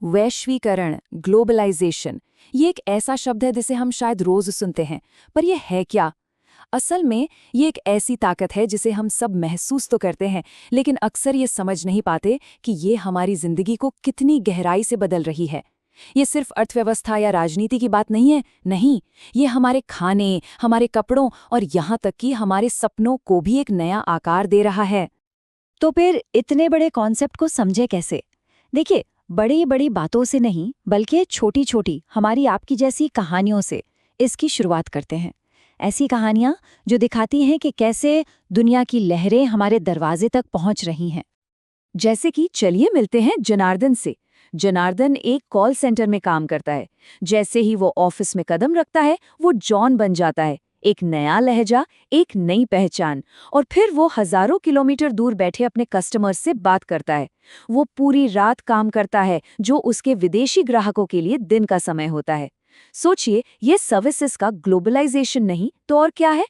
वैश्वीकरण, ग्लोबलाइजेशन, ये एक ऐसा शब्द है जिसे हम शायद रोज सुनते हैं, पर यह है क्या? असल में ये एक ऐसी ताकत है जिसे हम सब महसूस तो करते हैं, लेकिन अक्सर ये समझ नहीं पाते कि ये हमारी जिंदगी को कितनी गहराई से बदल रही है। ये सिर्फ अर्थव्यवस्था या राजनीति की बात नहीं है, नहीं, ये हमारे खाने, हमारे कपड़ों और यहाँ तक कि हमारे सपनों को भी एक नया आकार दे रहा है। तो फिर इतने बड़े कॉन्सेप्ट को समझे कैसे? देखिए, बड़ी बड़ी बातों से नहीं बल्कि छोटी छोटी हमारी आपकी जैसी कहानियों से इसकी शुरुआत करते हैं। ऐसी कहानियां जो दिखाती हैं कि कैसे दुनिया की लहरें हमारे दरवाजे तक पहुंच रही हैं। जैसे कि चलिए मिलते हैं जनार्दन से। जनार्दन एक कॉल सेंटर में काम करता है। जैसे ही वो ऑफिस में कदम रखता है, वो जॉन बन जाता है। एक नया लहजा, एक नई पहचान, और फिर वो हजारों किलोमीटर दूर बैठे अपने कस्टमर्स से बात करता है। वो पूरी रात काम करता है, जो उसके विदेशी ग्राहकों के लिए दिन का समय होता है। सोचिए, ये सर्विसेज का ग्लोबलाइजेशन नहीं तो और क्या है?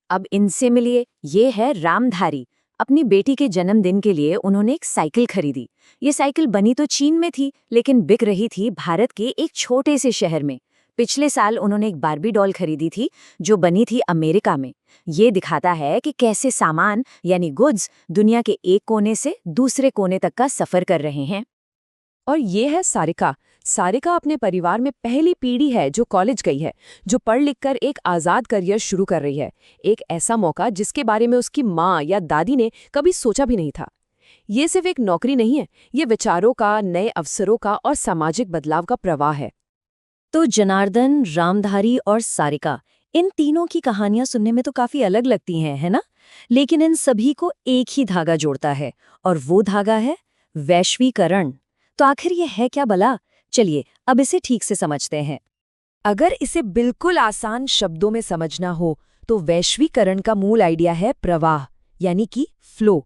अब इनसे मिलिए, ये है रामधारी। अपनी बेटी के जन्मदिन के लिए उन्होंने एक साइकिल खरीदी। ये साइकिल बनी तो चीन में थी, लेकिन बिक रही थी भारत के एक छोटे से शहर में। पिछले साल उन्होंने एक बार्बी डॉल खरीदी थी, जो बनी थी अमेरिका में। ये दिखाता है कि कैसे सामान यानी गुड्स दुनिया के एक कोने से दूसरे कोने तक का सफर कर रहे हैं। और ये है सारिका। सारिका अपने परिवार में पहली पीढ़ी है जो कॉलेज गई है, जो पढ़ लिखकर एक आज़ाद करियर शुरू कर रही है। एक ऐसा मौका जिसके बारे में उसकी माँ या दादी ने कभी सोचा भी नहीं था। ये सिर्फ एक नौकरी नहीं है, ये विचारों का, नए अवसरों का और सामाजिक बदलाव का प्रवाह है। तो जनार्दन, रामधारी और सारिका, इन तीनों की कहानियां सुनने में तो काफी अलग लगती हैं, है ना? लेकिन इन सभी को एक ही धागा जोड़ता है, और वो धागा है वैश्वीकरण। तो आखिर ये है क्या भला? चलिए अब इसे ठीक से समझते हैं। अगर इसे बिल्कुल आसान शब्दों में समझना हो तो वैश्वीकरण का मूल आइडिया है प्रवाह, यानी कि फ्लो।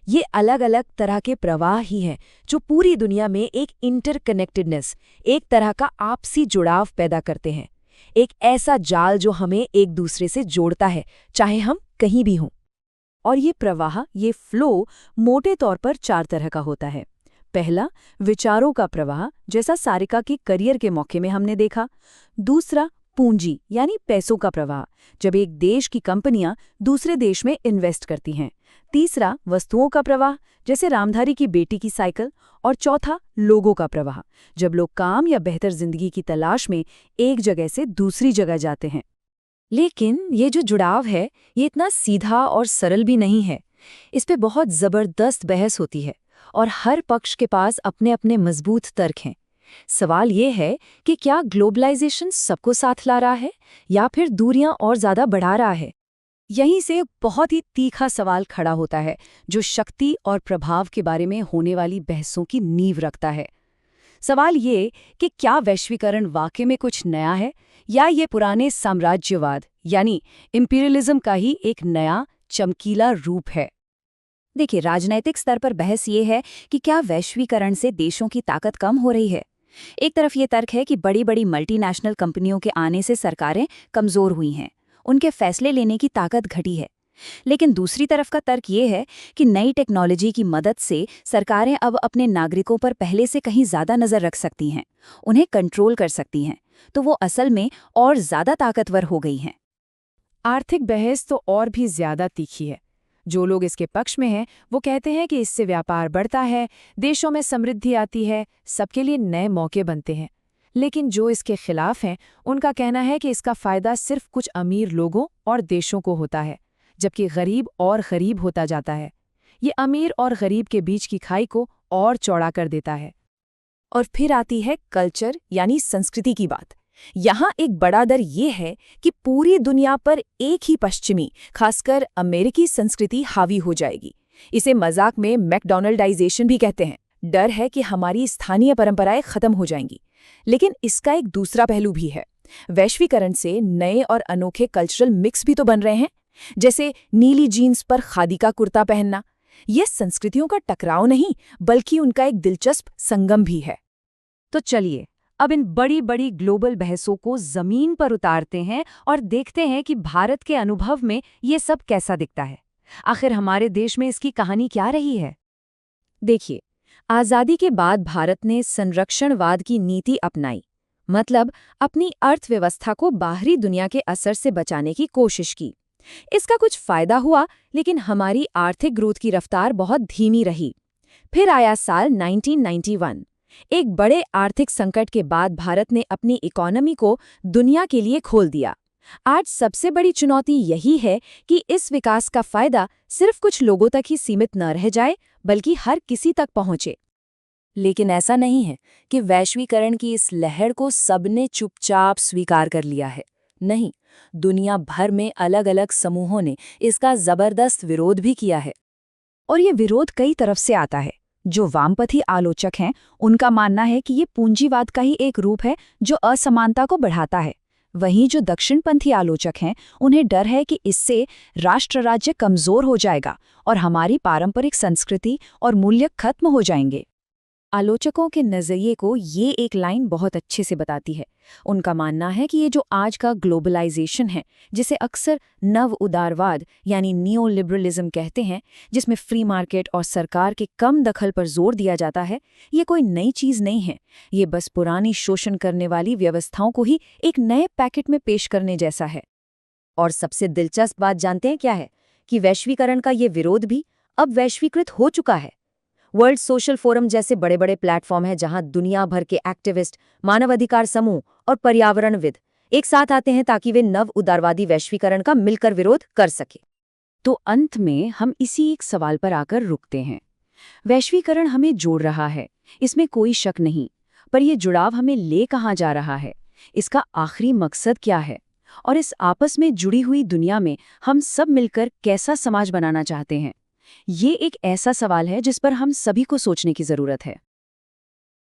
ये अलग अलग तरह के प्रवाह ही हैं जो पूरी दुनिया में एक इंटरकनेक्टेडनेस, एक तरह का आपसी जुड़ाव पैदा करते हैं। एक ऐसा जाल जो हमें एक दूसरे से जोड़ता है, चाहे हम कहीं भी हों। और ये प्रवाह, ये फ्लो, मोटे तौर पर 4 तरह का होता है। पहला, विचारों का प्रवाह, जैसा सारिका के करियर के मौके में हमने देखा। दूसरा, पूंजी यानी पैसों का प्रवाह, जब एक देश की कंपनियां दूसरे देश में इन्वेस्ट करती हैं। तीसरा, वस्तुओं का प्रवाह, जैसे रामधारी की बेटी की साइकिल। और चौथा, लोगों का प्रवाह, जब लोग काम या बेहतर जिंदगी की तलाश में एक जगह से दूसरी जगह जाते हैं। लेकिन ये जो जुड़ाव है, ये इतना सीधा और सरल भी नहीं है। इस पे बहुत जबरदस्त बहस होती है और हर पक्ष के पास अपने अपने मजबूत तर्क हैं। सवाल ये है कि क्या ग्लोबलाइजेशन सबको साथ ला रहा है या फिर दूरियां और ज्यादा बढ़ा रहा है? यहीं से एक बहुत ही तीखा सवाल खड़ा होता है, जो शक्ति और प्रभाव के बारे में होने वाली बहसों की नींव रखता है। सवाल ये कि क्या वैश्वीकरण वाकई में कुछ नया है, या ये पुराने साम्राज्यवाद यानी इंपीरियलिज्म का ही एक नया चमकीला रूप है? देखिए, राजनैतिक स्तर पर बहस ये है कि क्या वैश्वीकरण से देशों की ताकत कम हो रही है। एक तरफ ये तर्क है कि बड़ी बड़ी मल्टीनेशनल कंपनियों के आने से सरकारें कमजोर हुई हैं, उनके फैसले लेने की ताकत घटी है। लेकिन दूसरी तरफ का तर्क ये है कि नई टेक्नोलॉजी की मदद से सरकारें अब अपने नागरिकों पर पहले से कहीं ज्यादा नजर रख सकती हैं, उन्हें कंट्रोल कर सकती हैं, तो वो असल में और ज्यादा ताकतवर हो गई हैं। आर्थिक बहस तो और भी ज्यादा तीखी है। जो लोग इसके पक्ष में हैं, वो कहते हैं कि इससे व्यापार बढ़ता है, देशों में समृद्धि आती है, सबके लिए नए मौके बनते हैं। लेकिन जो इसके खिलाफ हैं, उनका कहना है कि इसका फायदा सिर्फ कुछ अमीर लोगों और देशों को होता है, जबकि गरीब और गरीब होता जाता है। ये अमीर और गरीब के बीच की खाई को और चौड़ा कर देता है। और फिर आती है कल्चर यानी संस्कृति की बात। यहाँ एक बड़ा डर ये है कि पूरी दुनिया पर एक ही पश्चिमी, खासकर अमेरिकी संस्कृति हावी हो जाएगी। इसे मजाक में मैकडॉनल्डाइजेशन भी कहते हैं। डर है कि हमारी स्थानीय परंपराएं खत्म हो जाएंगी। लेकिन इसका एक दूसरा पहलू भी है। वैश्वीकरण से नए और अनोखे कल्चरल मिक्स भी तो बन रहे हैं, जैसे नीली जीन्स पर खादी का कुर्ता पहनना। ये संस्कृतियों का टकराव नहीं, बल्कि उनका एक दिलचस्प संगम भी है। तो चलिए अब इन बड़ी बड़ी ग्लोबल बहसों को जमीन पर उतारते हैं और देखते हैं कि भारत के अनुभव में ये सब कैसा दिखता है। आखिर हमारे देश में इसकी कहानी क्या रही है? देखिए, आज़ादी के बाद भारत ने संरक्षणवाद की नीति अपनाई, मतलब अपनी अर्थव्यवस्था को बाहरी दुनिया के असर से बचाने की कोशिश की। इसका कुछ फायदा हुआ, लेकिन हमारी आर्थिक ग्रोथ की रफ्तार बहुत धीमी रही। फिर आया साल 1991। एक बड़े आर्थिक संकट के बाद भारत ने अपनी इकोनॉमी को दुनिया के लिए खोल दिया। आज सबसे बड़ी चुनौती यही है कि इस विकास का फायदा सिर्फ कुछ लोगों तक ही सीमित न रह जाए, बल्कि हर किसी तक पहुंचे। लेकिन ऐसा नहीं है कि वैश्वीकरण की इस लहर को सबने चुपचाप स्वीकार कर लिया है। नहीं, दुनिया भर में अलग अलग समूहों ने इसका जबरदस्त विरोध भी किया है। और ये विरोध कई तरफ से आता है। जो वामपंथी आलोचक हैं, उनका मानना है कि ये पूंजीवाद का ही एक रूप है जो असमानता को बढ़ाता है। वहीं जो दक्षिणपंथी आलोचक हैं, उन्हें डर है कि इससे राष्ट्र राज्य कमजोर हो जाएगा और हमारी पारंपरिक संस्कृति और मूल्य खत्म हो जाएंगे। आलोचकों के नज़रिए को ये एक लाइन बहुत अच्छे से बताती है। उनका मानना है कि ये जो आज का ग्लोबलाइजेशन है, जिसे अक्सर नव उदारवाद यानी नियो लिबरलिज्म कहते हैं, जिसमें फ्री मार्केट और सरकार के कम दखल पर जोर दिया जाता है, ये कोई नई चीज़ नहीं है। ये बस पुरानी शोषण करने वाली व्यवस्थाओं को ही एक नए पैकेट में पेश करने जैसा है। और सबसे दिलचस्प बात जानते हैं क्या है? कि वैश्वीकरण का ये विरोध भी अब वैश्वीकृत हो चुका है। वर्ल्ड सोशल फोरम जैसे बड़े बड़े प्लेटफॉर्म हैं जहां दुनिया भर के एक्टिविस्ट, मानवाधिकार समूह और पर्यावरणविद एक साथ आते हैं ताकि वे नव उदारवादी वैश्वीकरण का मिलकर विरोध कर सके। तो अंत में हम इसी एक सवाल पर आकर रुकते हैं। वैश्वीकरण हमें जोड़ रहा है, इसमें कोई शक नहीं, पर यह जुड़ाव हमें ले कहाँ जा रहा है? इसका आखिरी मकसद क्या है? और इस आपस में जुड़ी हुई दुनिया में हम सब मिलकर कैसा समाज बनाना चाहते हैं? ये एक ऐसा सवाल है जिस पर हम सभी को सोचने की जरूरत है।